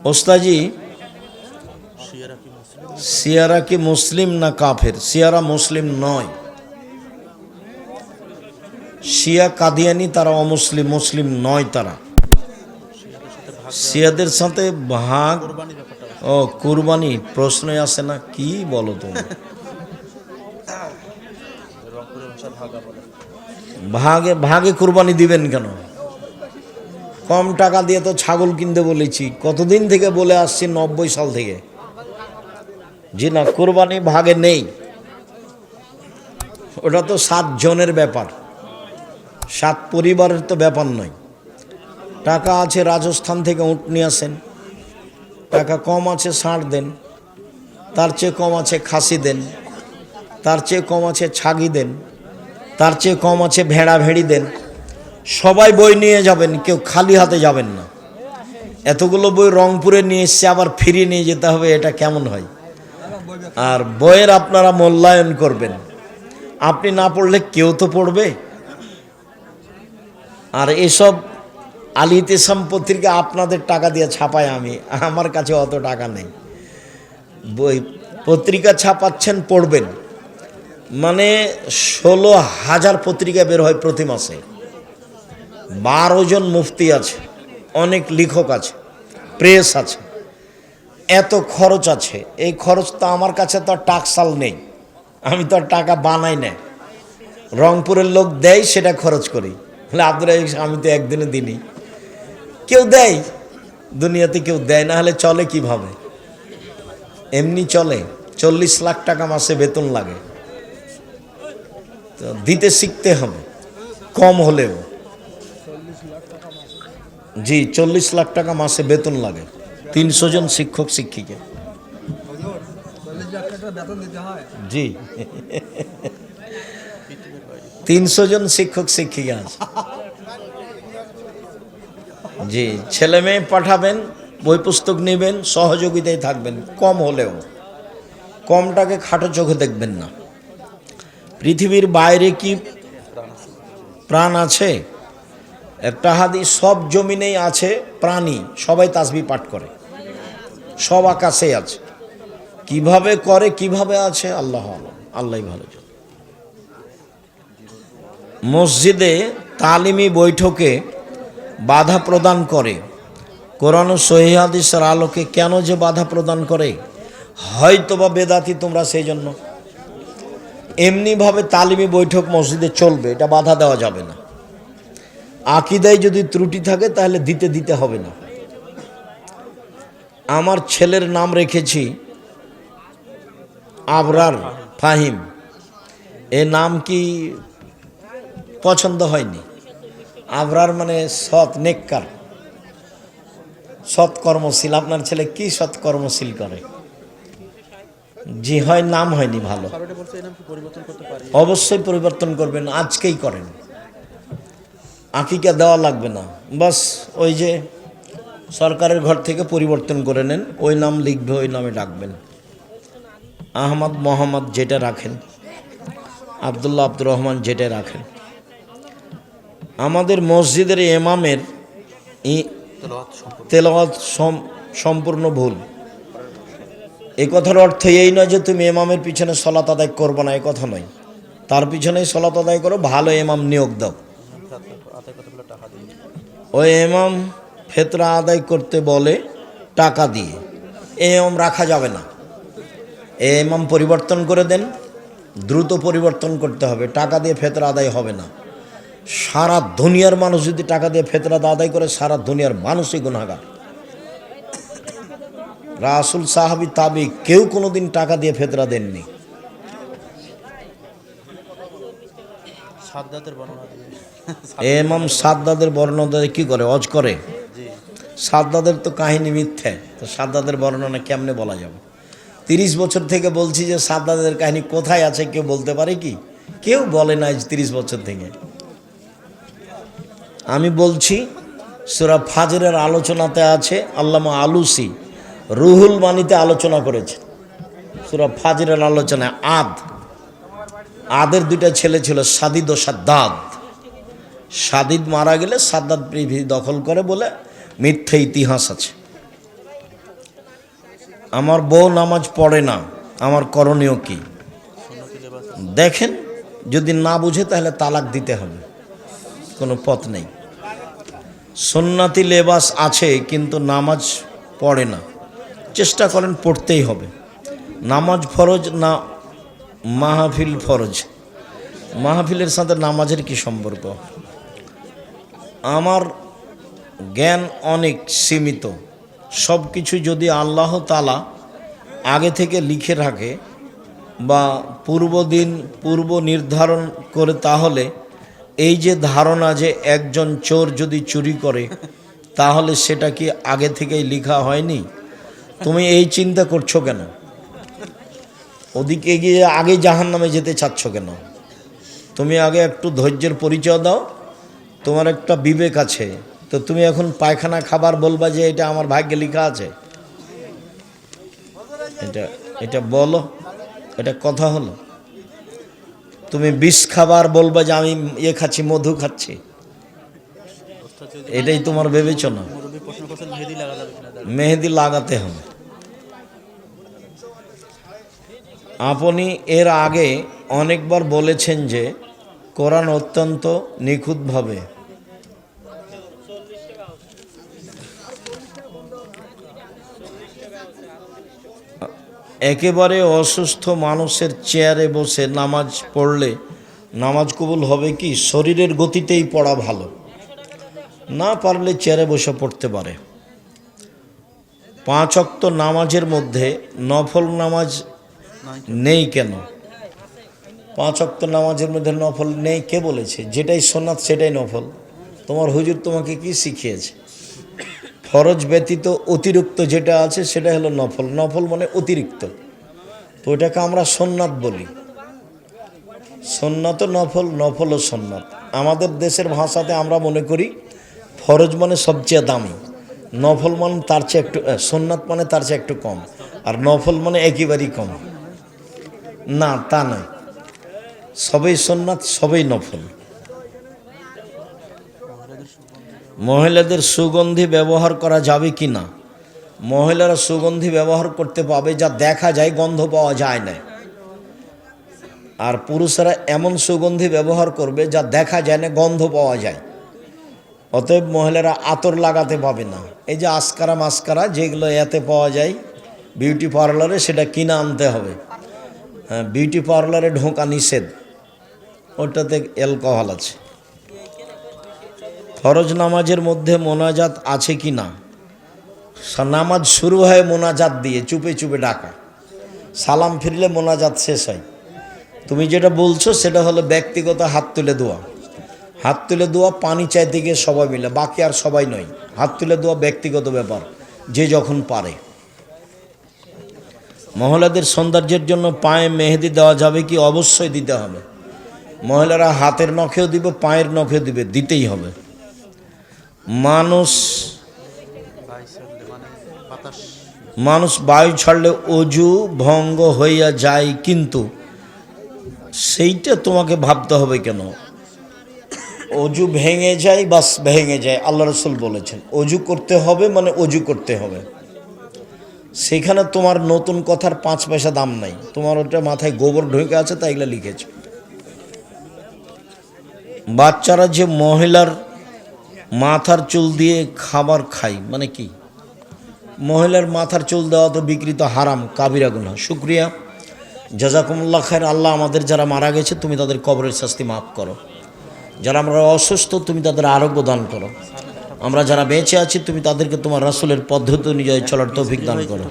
ওস্তাজি, শিয়ারা কি মুসলিম না কাফের? শিয়ারা মুসলিম নয়। শিয়া কাদিয়ানি তারা অমুসলিম, মুসলিম নয় তারা। শিয়াদের সাথে ভাগ ও কুরবানি প্রশ্নই আসে না। কি বলো তুমি? ভাগে ভাগে কুরবানি দিবেন কেন? কম টাকা দিয়ে তো ছাগল কিনতে বলেছি, কতদিন থেকে বলে আসছি, 90 সাল থেকে। জি না, কুরবানি ভাগে নেই। ওটা তো 7 জনের ব্যাপার, 7 পরিবারের তো ব্যাপার নয়। টাকা আছে রাজস্থান থেকে উট নিয়ে আসেন, টাকা কম আছে ষাঁড় দেন, তার চেয়ে কম আছে খাসি দেন, তার চেয়ে কম আছে ছাগি দেন, তার চেয়ে কম আছে ভেড়া ভেড়ি দেন। সবাই বই নিয়ে যাবেন, কেউ খালি হাতে যাবেন না। এতগুলো বই রংপুরে নিয়ে এসছে, আবার ফিরিয়ে নিয়ে যেতে হবে, এটা কেমন হয়? আর বইয়ের আপনারা মূল্যায়ন করবেন, আপনি না পড়লে কেউ তো পড়বে। আর এসব আল ইতিসাম পত্রিকা আপনাদের টাকা দিয়ে ছাপাই আমি, আমার কাছে অত টাকা নেই। বই পত্রিকা ছাপাচ্ছেন, পড়বেন। মানে 16,000 পত্রিকা বের হয় প্রতি মাসে, 12 জন মুফতি আছে, অনেক লেখক আছে, প্রেস আছে, এত খরচ আছে। এই খরচ তো আমার কাছে তো আর টাকসাল নেই, আমি তো আর টাকা বানাই না। রংপুরের লোক দেয়, সেটা খরচ করি। আব্দুল রাজ্জাক, আমি তো একদিনে দিনই। কেউ দেয়, দুনিয়াতে কেউ দেয় না, হলে চলে কিভাবে? এমনি চলে? 40 লাখ টাকা মাসে বেতন লাগে, তো দিতে শিখতে হবে, কম হলেও। জি, 40 লাখ টাকা মাসে বেতন লাগে, 300 জন শিক্ষক শিক্ষিকা। জি, 300 জন শিক্ষক শিক্ষিকা আছে। জি, ছেলে মেয়ে পাঠাবেন, বই পুস্তক নেবেন, সহযোগিতায় থাকবেন, কম হলেও। কমটাকে খাটো চোখে দেখবেন না। পৃথিবীর বাইরে কি প্রাণ আছে? একটা হাদিস, সব জমিনেই আছে প্রাণী, সবাই তাসবিহ পাঠ করে, সব আকাশে আছে। কিভাবে করে, কিভাবে আছে, আল্লাহ আল্লাহ ভালো জানে। মসজিদে তালিমি বৈঠকে বাধা প্রদান করে কোরআন ও সহিহ হাদিসের আলোকে কেন যে বাধা প্রদান করে? হয়তোবা বেদাতি তোমরা, সেই জন্য। এমনিভাবে তালিমি বৈঠক মসজিদে চলবে, এটা বাধা দেওয়া যাবে না। আকীদায় যদি ত্রুটি থাকে তাহলে দিতে হবে না। আমার ছেলের নাম রেখেছি আবরার ফাহিম। এ নাম কি পছন্দ হয়নি? আবরার মানে সৎ, নেককার, সৎকর্মশীল। আপনার ছেলে কি সৎকর্মশীল করে? জি হয়, নাম হয়নি ভালো। অবশ্যই পরিবর্তন করবেন, আজকেই করেন। আকিকা দেওয়া লাগবে না, বাস ওই যে সরকারের ঘর থেকে পরিবর্তন করে নেন, ওই নাম লিখবে, ওই নামে ডাকবেন। আহমদ, মোহাম্মদ যেটা রাখেন, আবদুল্লাহ, আব্দুর রহমান যেটা রাখেন। আমাদের মসজিদের ইমামের তেলাওয়াত সম্পূর্ণ ভুল। এই কথার অর্থ এই নয় যে তুমি ইমামের পিছনে সলাত আদায় করবো না, এই কথা নয়। তার পিছনেই সলাত আদায় করো, ভালো ইমাম নিয়োগ দাও। ওই ইমাম ফেতরা আদায় করতে বলে টাকা দিয়ে, এই ইমাম রাখা যাবে না। এই ইমাম পরিবর্তন করে দেন, দ্রুত পরিবর্তন করতে হবে। টাকা দিয়ে ফেতরা আদায় হবে না। সারা দুনিয়ার মানুষ যদি টাকা দিয়ে ফেতরা আদায় করে, সারা দুনিয়ার মানুষই গুনাহগার। রাসূল, সাহাবী, তাবি কেউ কোনোদিন টাকা দিয়ে ফেতরা দেননি। ইমাম সাদ্দাদের বর্ণনা কি করে? অজ করে। সাদ্দাদের তো কাহিনী মিথ্যে, তো সাদ্দাদের বর্ণনা কেমনে বলা যাবে? 30 বছর থেকে বলছি যে সাদ্দাদের কাহিনী কোথায় আছে, কেউ বলতে পারে কি? কেউ বলে না 30 বছর থেকে। আমি বলছি সূরা ফাজরের আলোচনাতে আছে, আল্লামা আলুসি রুহুল মানিতে আলোচনা করেছে। সূরা ফাজরের আলোচনায় আদের 2টা ছেলে ছিল, সাদিদ ও সাদ্দাদ। সাদিদ মারা গেলে সাদ্দাদ পৃথিবী দখল করে বলে মিথ্যে ইতিহাস আছে। আমার বউ নামাজ পড়ে না, আমার করণীয় কি? দেখেন, যদি না বুঝে তাহলে তালাক দিতে হবে, কোনো পথ নেই। সুন্নতি লেবাস আছে কিন্তু নামাজ পড়ে না, চেষ্টা করেন পড়তেই হবে। নামাজ ফরজ না মাহফিল ফরজ? মাহফিলের সাথে নামাজের কি সম্পর্ক? আমার জ্ঞান অনেক সীমিত, সব কিছু যদি আল্লাহ তাআলা আগে থেকে লিখে রাখে বা পূর্ব নির্ধারণ করে, তাহলে এই যে ধারণা যে একজন চোর যদি চুরি করে তাহলে সেটা কি আগে থেকেই লেখা হয়নি? তুমি এই চিন্তা করছো কেন? ওদিকে গিয়ে আগে জাহান্নামে যেতে চাচ্ছ কেন? তুমি আগে একটু ধৈর্যের পরিচয় দাও। তোমার একটা বিবেক আছে, তো তুমি এখন পায়খানা খাবার বলবা যে এটা আমার ভাগ্যে লেখা আছে? এটা বলো, এটা কথা হলো? তুমি বিষ খাবার বলবা যে আমি খাচ্ছি, মধু খাচ্ছি, এটাই তোমার বিবেচনা? মেহেদি লাগাতে হবে। আপনি এর আগে অনেকবার বলেছেন যে কোরআন অত্যন্ত নিখুঁতভাবে একেবারে অসুস্থ মানুষের চেয়ারে বসে নামাজ পড়লে নামাজ কবুল হবে কি? শরীরের গতিতেই পড়া ভালো, না পারলে চেয়ারে বসে পড়তে পারে। 5 ওয়াক্ত নামাজের মধ্যে নফল নামাজ নেই কেন? 5 ওয়াক্ত নামাজের মধ্যে নফল নেই কে বলেছে? যেটাই সুন্নাত সেটাই নফল। তোমার হুজুর তোমাকে কি শিখিয়েছে? ফরজ ব্যতীত অতিরিক্ত যেটা আছে সেটা হলো নফল। নফল মানে অতিরিক্ত, তো ওটাকে আমরা সুন্নাত বলি। সুন্নাত নফল, নফল ও সুন্নাত। আমাদের দেশের ভাষাতে আমরা মনে করি ফরজ মানে সবচেয়ে দামি, নফল মানে তার চেয়ে একটু, সুন্নাত মানে তার চেয়ে একটু কম, আর নফল মানে একেবারেই কম। না, তা নয়, সবই সুন্নাত, সবই নফল। মহিলাদের সুগন্ধি ব্যবহার করা যাবে কি না? মহিলারা সুগন্ধি ব্যবহার করতে পাবে যা দেখা যায়, গন্ধ পাওয়া যায় না। আর পুরুষেরা এমন সুগন্ধি ব্যবহার করবে যা দেখা যায় না, গন্ধ পাওয়া যায়। অতএব মহিলারা আতর লাগাতে পাবে না। এই যে আসকারা মাস্কারা যেগুলো এতে পাওয়া যায় বিউটি পার্লারে, সেটা কিনে আনতে হবে। হ্যাঁ, বিউটি পার্লারে ঢোকা নিষেধ, ওটাতে অ্যালকোহল আছে। ফরজ নামাজের মধ্যে মোনাজাত আছে কি না? নামাজ শুরু হয় মোনাজাত দিয়ে, চুপে চুপে ডাকা। সালাম ফিরলে মোনাজাত শেষ হয়। তুমি যেটা বলছো সেটা হলো ব্যক্তিগত হাত তুলে দোয়া। হাত তুলে দোয়া পানি চাইতে গিয়ে সবাই মিলে, বাকি আর সবাই নয়। হাত তুলে দোয়া ব্যক্তিগত ব্যাপার, যে যখন পারে। মহিলাদের সৌন্দর্যের জন্য পায়ে মেহেদি দেওয়া যাবে কি? অবশ্যই দিতে হবে। মহিলারা হাতের নখেও দিবে, পায়ের নখেও দিবে, দিতেই হবে। মানুষ বায়ু ছাড়লে অজু ভঙ্গ হইয়া যায়, কিন্তু সেইটা তোমাকে ভাবতে হবে কেন? অজু ভেঙে যায়, বাস ভেঙে যায়, আল্লাহ রসুল বলেছেন। অজু করতে হবে মানে অজু করতে হবে। সেখানে তোমার নতুন কথার 5 পয়সা দাম নাই। তোমার ওটা মাথায় গোবর ঢুকে আছে, তাই এগুলো লিখেছ। বাচ্চারা যে মহিলার মাথার চুল দিয়ে খাবার খায় মানে কি? মহিলার মাথার চুল দেওয়া তো বিকৃত, হারাম, কাবিরা গুনাহ। শুকরিয়া, জাযাকুমুল্লাহ খায়র। আল্লাহ আমাদের যারা মারা গেছে তুমি তাদের কবরের শাস্তি মাফ করো। যারা আমরা অসুস্থ তুমি তাদের আরোগ্য দান করো। আমরা যারা বেঁচে আছি তুমি তাদেরকে তোমার রাসূলের পদ্ধতি অনুযায়ী চলার তৌফিক দান করো।